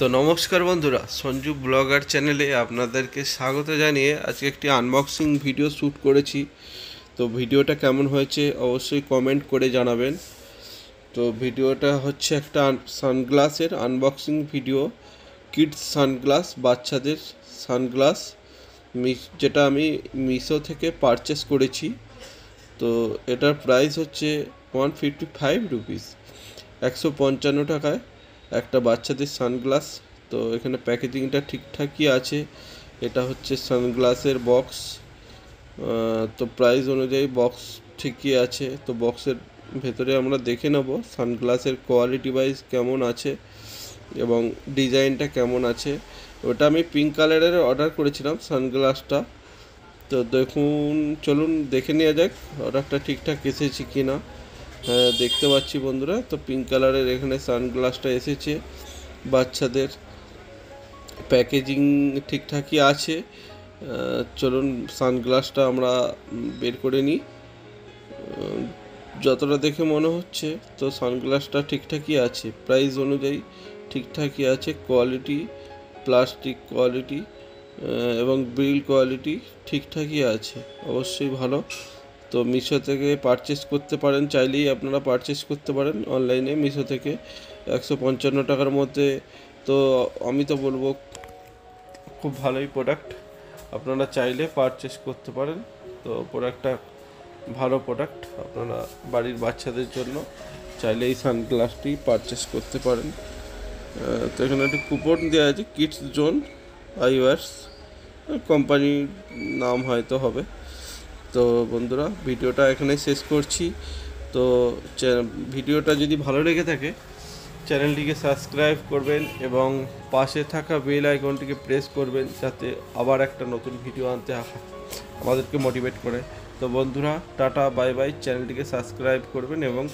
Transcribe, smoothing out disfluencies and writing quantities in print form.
তো নমস্কার বন্ধুরা, সঞ্জু ব্লগার চ্যানেলে আপনাদেরকে স্বাগত জানিয়ে আজকে একটি আনবক্সিং ভিডিও শ্যুট করেছি। তো ভিডিওটা কেমন হয়েছে অবশ্যই কমেন্ট করে জানাবেন। তো ভিডিওটা হচ্ছে একটা সানগ্লাসের আনবক্সিং ভিডিও। কিডস সানগ্লাস, বাচ্চাদের সানগ্লাস, যেটা আমি মিশো থেকে পারচেস করেছি। তো এটার প্রাইস হচ্ছে 155 রুপিস, 155 টাকায় একটা বাচ্চাদের সানগ্লাস। তো এখানে প্যাকেজিংটা ঠিকঠাকই আছে। এটা হচ্ছে সানগ্লাসের বক্স। তো প্রাইস অনুযায়ী বক্স ঠিকই আছে। তো বক্সের ভেতরে আমরা দেখে নেব সানগ্লাসের কোয়ালিটি ওয়াইজ কেমন আছে এবং ডিজাইনটা কেমন আছে। ওটা আমি পিঙ্ক কালারের অর্ডার করেছিলাম সানগ্লাসটা। তো দেখুন, চলুন দেখে নেওয়া যাক অর্ডারটা ঠিকঠাক এসেছে কি না। হ্যাঁ, দেখতে পাচ্ছি বন্ধুরা, তো পিঙ্ক কালারের এখানে সানগ্লাসটা এসেছে বাচ্চাদের। প্যাকেজিং ঠিকঠাকই আছে। চলুন সানগ্লাসটা আমরা বের করে নিই। যতটা দেখে মনে হচ্ছে তো সানগ্লাসটা ঠিকঠাকই আছে, প্রাইস অনুযায়ী ঠিকঠাকই আছে। কোয়ালিটি, প্লাস্টিক কোয়ালিটি এবং বিল্ড কোয়ালিটি ঠিকঠাকই আছে, অবশ্যই ভালো। তো মিশো থেকে পারচেস করতে পারেন, চাইলেই আপনারা পারচেস করতে পারেন অনলাইনে মিশো থেকে 155 টাকার মধ্যে। তো আমি তো বলবো খুব ভালোই প্রোডাক্ট, আপনারা চাইলে পারচেস করতে পারেন। তো প্রোডাক্টটা ভালো প্রোডাক্ট, আপনারা বাড়ির বাচ্চাদের জন্য চাইলে এই সানগ্লাসটি পারচেস করতে পারেন। তো এখানে একটা কুপন দেওয়া আছে, কিডস জোন আইওয়ার্স, কোম্পানির নাম হয়তো হবে। তো বন্ধুরা, ভিডিওটা এখানে শেষ করছি। তো ভিডিওটা যদি ভালো লেগে থাকে চ্যানেলটিকে সাবস্ক্রাইব করবেন এবং পাশে থাকা বেল আইকনটিকে প্রেস করবেন, যাতে আবার একটা নতুন ভিডিও আনতে আমাদেরকে মোটিভেট করে। তো বন্ধুরা, টাটা বাই বাই, চ্যানেলটিকে সাবস্ক্রাইব করবেন এবং